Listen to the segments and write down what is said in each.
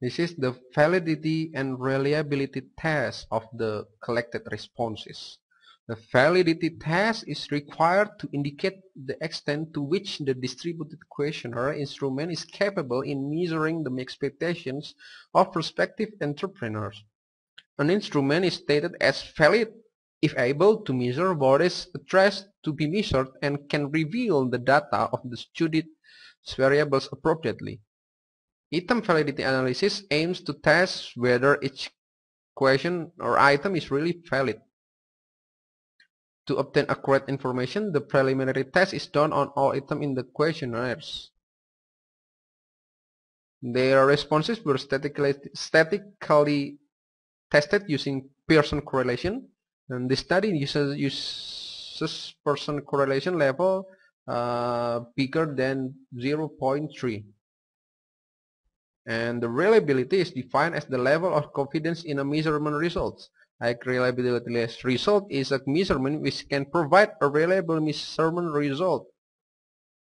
This is the validity and reliability test of the collected responses. The validity test is required to indicate the extent to which the distributed questionnaire instrument is capable in measuring the expectations of prospective entrepreneurs. An instrument is stated as valid if able to measure what is addressed to be measured and can reveal the data of the studied variables appropriately. Item validity analysis aims to test whether each question or item is really valid. To obtain accurate information, the preliminary test is done on all items in the questionnaires. Their responses were statically tested using Pearson correlation, and the study uses Pearson correlation level bigger than 0.3. And the reliability is defined as the level of confidence in a measurement result. Like reliability result is a measurement which can provide a reliable measurement result.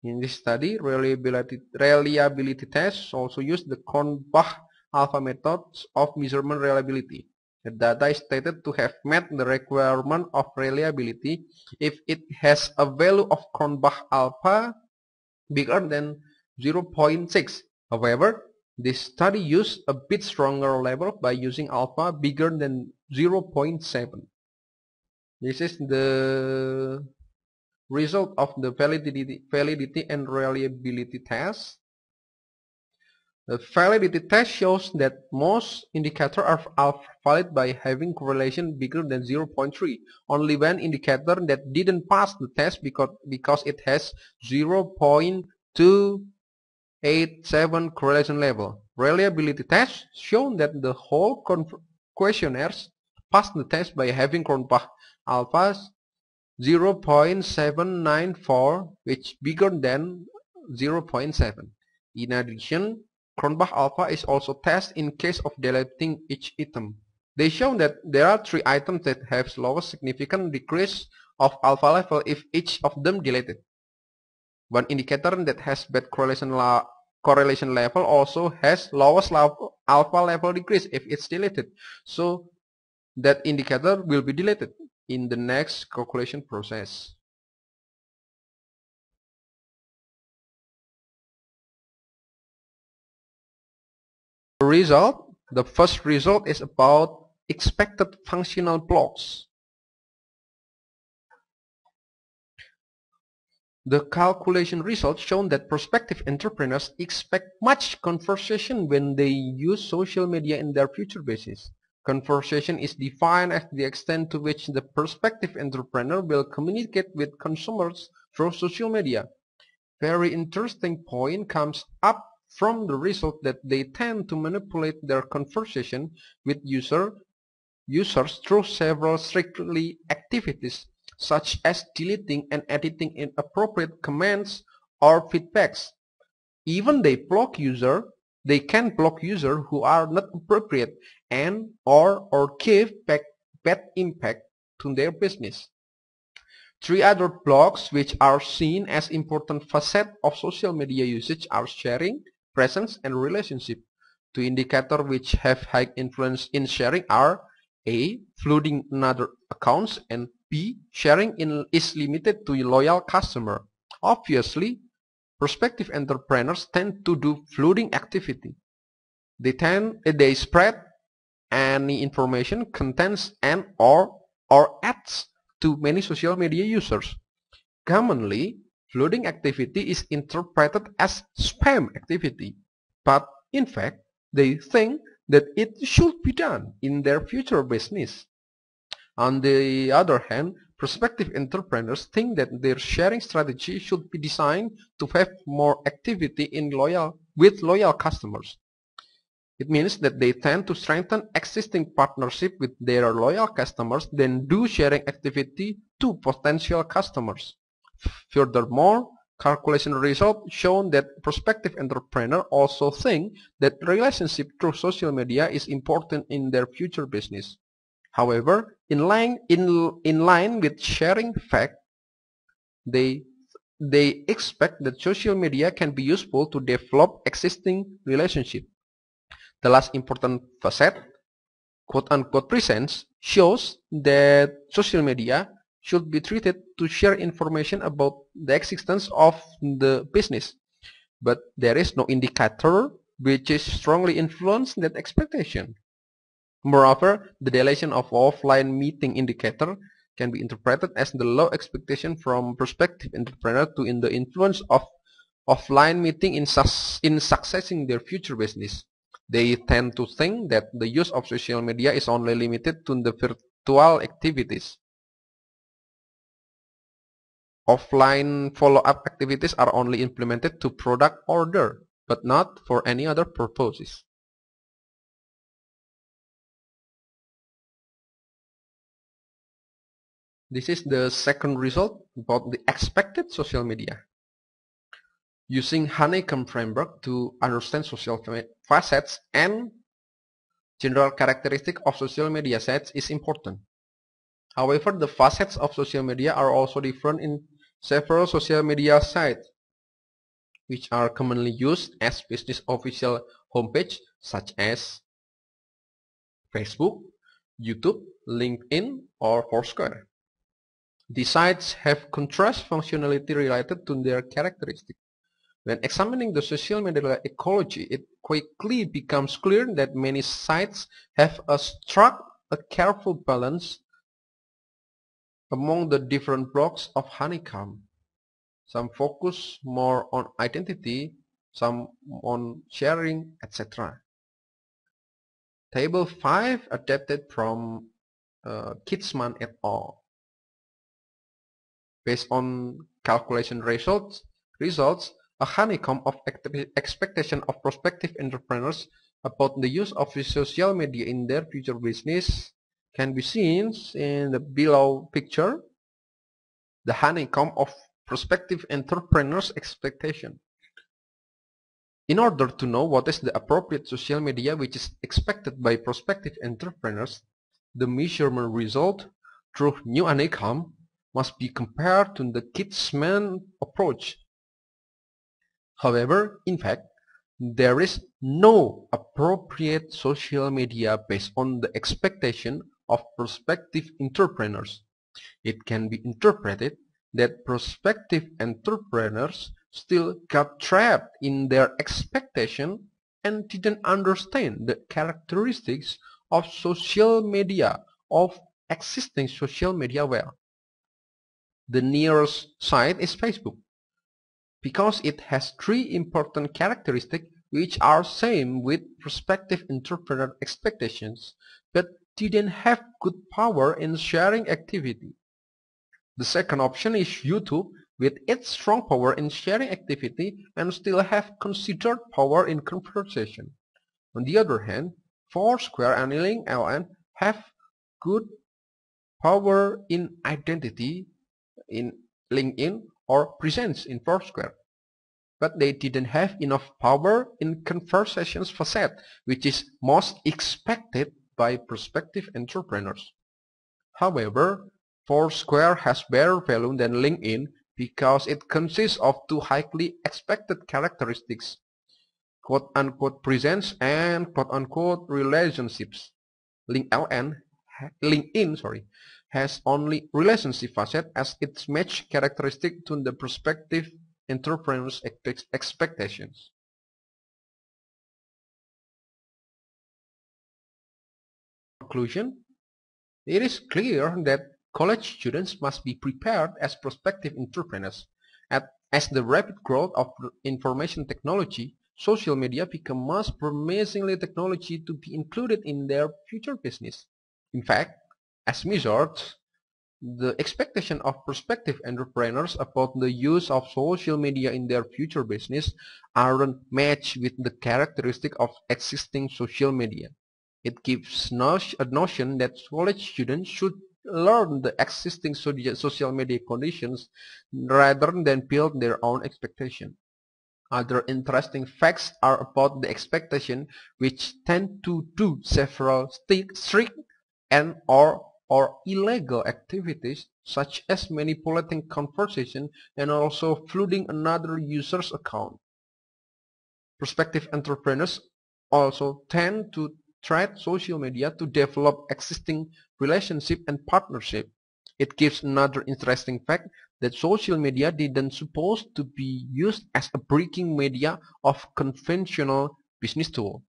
In this study, reliability tests also use the Cronbach-Alpha methods of measurement reliability. The data is stated to have met the requirement of reliability if it has a value of Cronbach-Alpha bigger than 0.6. However, this study used a bit stronger level by using alpha bigger than 0.7. This is the result of the validity and reliability test. The validity test shows that most indicators are valid by having correlation bigger than 0.3. Only one indicator that didn't pass the test because it has 0.287 correlation level. Reliability tests shown that the whole questionnaires passed the test by having Cronbach alphas 0.794, which bigger than 0.7. In addition, Cronbach alpha is also tested in case of deleting each item. They show that there are 3 items that have lowest significant decrease of alpha level if each of them deleted. One indicator that has bad correlation level also has lowest alpha level decrease if it's deleted. So that indicator will be deleted in the next calculation process. The first result is about expected functional blocks. The calculation results shown that prospective entrepreneurs expect much conversation when they use social media in their future business. Conversation is defined as the extent to which the prospective entrepreneur will communicate with consumers through social media. Very interesting point comes up from the result that they tend to manipulate their conversation with users through several strictly activities such as deleting and editing inappropriate comments or feedbacks. Even they can block users who are not appropriate and or give bad impact to their business. 3 other blocks which are seen as important facets of social media usage are sharing, presence, and relationship. 2 indicators which have high influence in sharing are A. Flooding another accounts, and B. Sharing is limited to loyal customer. Obviously, prospective entrepreneurs tend to do flooding activity. They spread any information, contents, and or ads to many social media users. Commonly, flooding activity is interpreted as spam activity, but in fact, they think that it should be done in their future business. On the other hand, prospective entrepreneurs think that their sharing strategy should be designed to have more activity with loyal customers. It means that they tend to strengthen existing partnership with their loyal customers than do sharing activity to potential customers. Furthermore, calculation results show that prospective entrepreneurs also think that relationship through social media is important in their future business. However, in line with sharing fact, they expect that social media can be useful to develop existing relationships. The last important facet, quote-unquote presence, shows that social media should be treated to share information about the existence of the business, but there is no indicator which is strongly influenced that expectation. Moreover, the deletion of offline meeting indicator can be interpreted as the low expectation from prospective entrepreneur to in the influence of offline meeting in successing their future business. They tend to think that the use of social media is only limited to the virtual activities. Offline follow-up activities are only implemented to product order, but not for any other purposes. This is the second result about the expected social media. Using honeycomb framework to understand social facets and general characteristic of social media sets is important. However, the facets of social media are also different in several social media sites, which are commonly used as business official homepage such as Facebook, YouTube, LinkedIn, or Foursquare. These sites have contrast functionality related to their characteristics. When examining the social media ecology, it quickly becomes clear that many sites have struck a careful balance among the different blocks of honeycomb. Some focus more on identity, some on sharing, etc. Table 5 adapted from Kitzman et al. Based on calculation results, a honeycomb of expectation of prospective entrepreneurs about the use of social media in their future business can be seen in the below picture. The honeycomb of prospective entrepreneurs' expectation. In order to know what is the appropriate social media which is expected by prospective entrepreneurs, the measurement result through new honeycomb must be compared to the Kitzman approach. However, in fact, there is no appropriate social media based on the expectation of prospective entrepreneurs. It can be interpreted that prospective entrepreneurs still got trapped in their expectation and didn't understand the characteristics of social media, of existing social media well. The nearest site is Facebook, because it has three important characteristics which are same with prospective entrepreneur expectations, but didn't have good power in sharing activity. The second option is YouTube, with its strong power in sharing activity and still have considered power in conversation. On the other hand, Foursquare and LinkedIn have good power in identity in LinkedIn or presence in Foursquare, but they didn't have enough power in conversations facet, which is most expected by prospective entrepreneurs. However, Foursquare has better value than LinkedIn because it consists of two highly expected characteristics, quote-unquote presence and quote-unquote relationships. LinkedIn has only relationship facet as its match characteristic to the prospective entrepreneur's expectations. Conclusion: it is clear that college students must be prepared as prospective entrepreneurs. As the rapid growth of information technology, social media become most promisingly technology to be included in their future business. In fact, as measured, the expectation of prospective entrepreneurs about the use of social media in their future business aren't matched with the characteristic of existing social media. It gives a notion that college students should learn the existing social media conditions rather than build their own expectation. Other interesting facts are about the expectation, which tend to do several strict and or illegal activities such as manipulating conversation and also flooding another user's account. Prospective entrepreneurs also tend to thread social media to develop existing relationship and partnership. It gives another interesting fact that social media didn't supposed to be used as a breaking media of conventional business tool.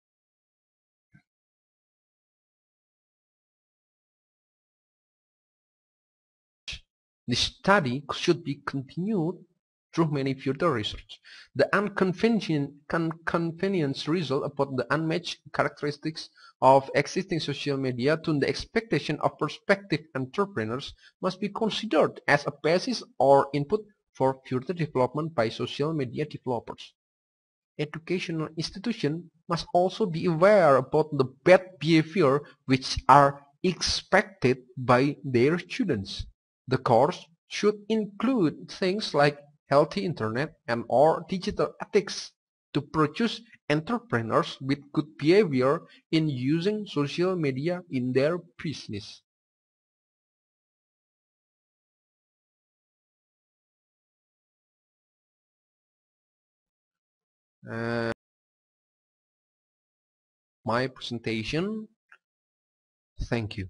The study should be continued through many further research. The inconvenience result about the unmatched characteristics of existing social media to the expectation of prospective entrepreneurs must be considered as a basis or input for further development by social media developers. Educational institutions must also be aware about the bad behavior which are expected by their students. The course should include things like healthy internet and or digital ethics to produce entrepreneurs with good behavior in using social media in their business. Uh, my presentation. Thank you.